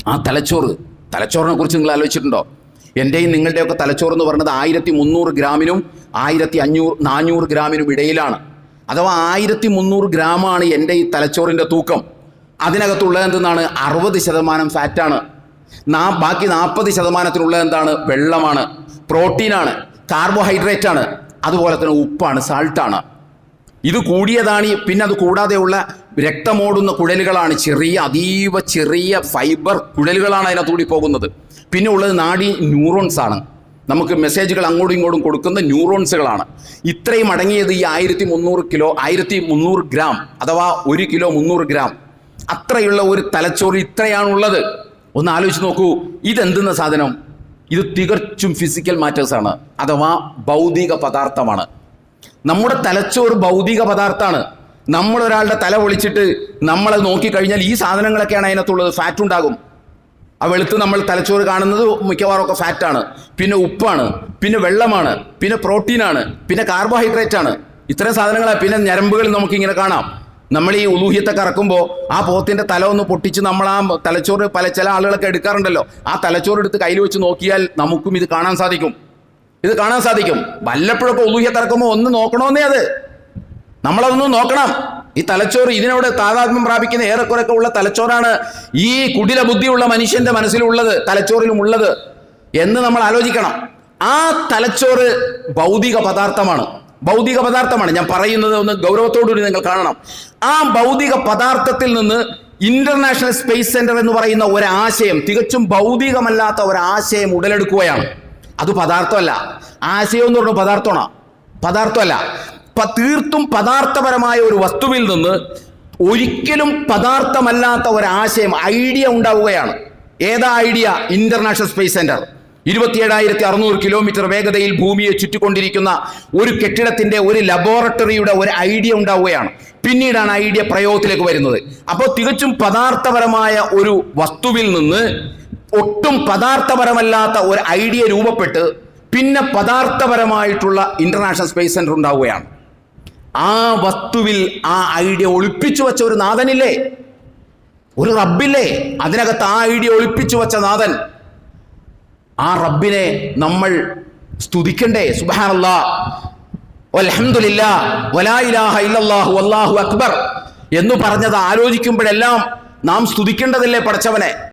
ആ തലച്ചോറിനെ കുറിച്ച് നിങ്ങൾ ആലോചിച്ചിട്ടുണ്ടോ? എൻ്റെയും നിങ്ങളുടെയൊക്കെ തലച്ചോറ് എന്ന് പറയുന്നത് 1300 ഗ്രാമിനും 1400 ഗ്രാമിനും ഇടയിലാണ്. അഥവാ 1300 ഗ്രാമാണ് എൻ്റെ ഈ തലച്ചോറിൻ്റെ തൂക്കം. അതിനകത്തുള്ളത് എന്തെന്നാണ്? 60% ഫാറ്റാണ്. ബാക്കി 40% എന്താണ്? വെള്ളമാണ്, പ്രോട്ടീനാണ്, കാർബോഹൈഡ്രേറ്റ് ആണ്, അതുപോലെ തന്നെ ഉപ്പാണ്, സാൾട്ടാണ്. ഇത് കൂടിയതാണ്. പിന്നെ അത് കൂടാതെയുള്ള രക്തമോടുന്ന കുഴലുകളാണ്, അതീവ ചെറിയ ഫൈബർ കുഴലുകളാണ് അതിനകത്തൂടി പോകുന്നത്. പിന്നെ ഉള്ളത് ന്യൂറോൺസ് ആണ്, നമുക്ക് മെസ്സേജുകൾ അങ്ങോട്ടും ഇങ്ങോട്ടും കൊടുക്കുന്ന ന്യൂറോൺസുകളാണ്. ഇത്രയും അടങ്ങിയത് ഈ 1300 ഗ്രാം അഥവാ 1 കിലോ 300 ഗ്രാം അത്രയുള്ള ഒരു തലച്ചോറ് ഇത്രയാണുള്ളത്. ഒന്ന് ആലോചിച്ച് നോക്കൂ, ഇതെന്തെന്ന സാധനം? ഇത് തികച്ചും ഫിസിക്കൽ മാറ്റേഴ്സാണ്, അഥവാ ഭൗതിക പദാർത്ഥമാണ്. നമ്മുടെ തലച്ചോറ് ഭൗതിക പദാർത്ഥമാണ്. നമ്മളൊരാളുടെ തല പൊളിച്ചിട്ട് നമ്മളത് നോക്കിക്കഴിഞ്ഞാൽ ഈ സാധനങ്ങളൊക്കെയാണ് അതിനകത്തുള്ളത്. ഫാറ്റ് ഉണ്ടാകും. ആ വെളുത്ത് നമ്മൾ തലച്ചോറ് കാണുന്നത് മിക്കവാറും ഒക്കെ ഫാറ്റാണ്, പിന്നെ ഉപ്പാണ്, പിന്നെ വെള്ളമാണ്, പിന്നെ പ്രോട്ടീനാണ്, പിന്നെ കാർബോഹൈഡ്രേറ്റ് ആണ്. ഇത്രയും സാധനങ്ങളാണ്. പിന്നെ ഞരമ്പുകൾ നമുക്കിങ്ങനെ കാണാം. നമ്മൾ ഈ ഉലൂഹിയത്തൊക്കെ ഇറക്കുമ്പോൾ ആ പോത്തിൻ്റെ തല ഒന്ന് പൊട്ടിച്ച് നമ്മൾ ആ തലച്ചോറ് ചില ആളുകളൊക്കെ എടുക്കാറുണ്ടല്ലോ, ആ തലച്ചോറ് എടുത്ത് കയ്യിൽ വെച്ച് നോക്കിയാൽ നമുക്കും ഇത് കാണാൻ സാധിക്കും. വല്ലപ്പോഴൊക്കെ ഉലൂഹിയത്ത് ഇറക്കുമ്പോൾ ഒന്ന് നോക്കണമെന്നേ, നമ്മളതൊന്ന് നോക്കണം. ഈ തലച്ചോറ് ഇതിനോട് താതാത്മ്യം പ്രാപിക്കുന്ന ഏറെക്കുറെയൊക്കെ ഉള്ള തലച്ചോറാണ് ഈ കുടില ബുദ്ധിയുള്ള മനുഷ്യന്റെ മനസ്സിലുള്ളത്, തലച്ചോറിലും ഉള്ളത് എന്ന് നമ്മൾ ആലോചിക്കണം. ആ തലച്ചോറ് ഭൗതിക പദാർത്ഥമാണ്. ഞാൻ പറയുന്നത് ഒന്ന് ഗൗരവത്തോടുകൂടി നിങ്ങൾ കാണണം. ആ ഭൗതിക പദാർത്ഥത്തിൽ നിന്ന് ഇന്റർനാഷണൽ സ്പേസ് സെന്റർ എന്ന് പറയുന്ന ഒരാശയം, തികച്ചും ഭൗതികമല്ലാത്ത ഒരാശയം ഉടലെടുക്കുകയാണ്. അത് പദാർത്ഥമല്ല. ആശയം എന്ന് പറഞ്ഞ പദാർത്ഥമല്ല. തീർത്തും പദാർത്ഥപരമായ ഒരു വസ്തുവിൽ നിന്ന് ഒരിക്കലും പദാർത്ഥമല്ലാത്ത ഒരാശയം, ഐഡിയ ഉണ്ടാവുകയാണ്. ഏതാ idea? International space centre. 27,600 kilometre വേഗതയിൽ ഭൂമിയെ ചുറ്റിക്കൊണ്ടിരിക്കുന്ന ഒരു കെട്ടിടത്തിന്റെ, ഒരു ലബോറട്ടറിയുടെ ഒരു ഐഡിയ ഉണ്ടാവുകയാണ്. പിന്നീടാണ് ഐഡിയ പ്രയോഗത്തിലേക്ക് വരുന്നത്. അപ്പോൾ തികച്ചും പദാർത്ഥപരമായ ഒരു വസ്തുവിൽ നിന്ന് ഒട്ടും പദാർത്ഥപരമല്ലാത്ത ഒരു ഐഡിയ രൂപപ്പെട്ട് പിന്നെ പദാർത്ഥപരമായിട്ടുള്ള ഇന്റർനാഷണൽ സ്പേസ് സെന്റർ ഉണ്ടാവുകയാണ്. ആ വസ്തുവിൽ ആ ഐഡിയ ഒളിപ്പിച്ചു വെച്ച ഒരു നാഥനില്ലേ, ഒരു റബ്ബില്ലേ, അതിനകത്ത് ആ ഐഡിയ ഒളിപ്പിച്ചു വെച്ച നാഥൻ. ആ റബ്ബിനെ നമ്മൾ സ്തുതിക്കണ്ടേ? സുബ്ഹാനല്ലാഹ് വൽഹംദുലില്ലാഹ് വലാ ഇലാഹ ഇല്ലല്ലാഹു വല്ലാഹു അക്ബർ എന്ന് പറഞ്ഞത് ആലോചിക്കുമ്പോഴെല്ലാം നാം സ്തുതിക്കേണ്ടതല്ലേ പടച്ചവനെ?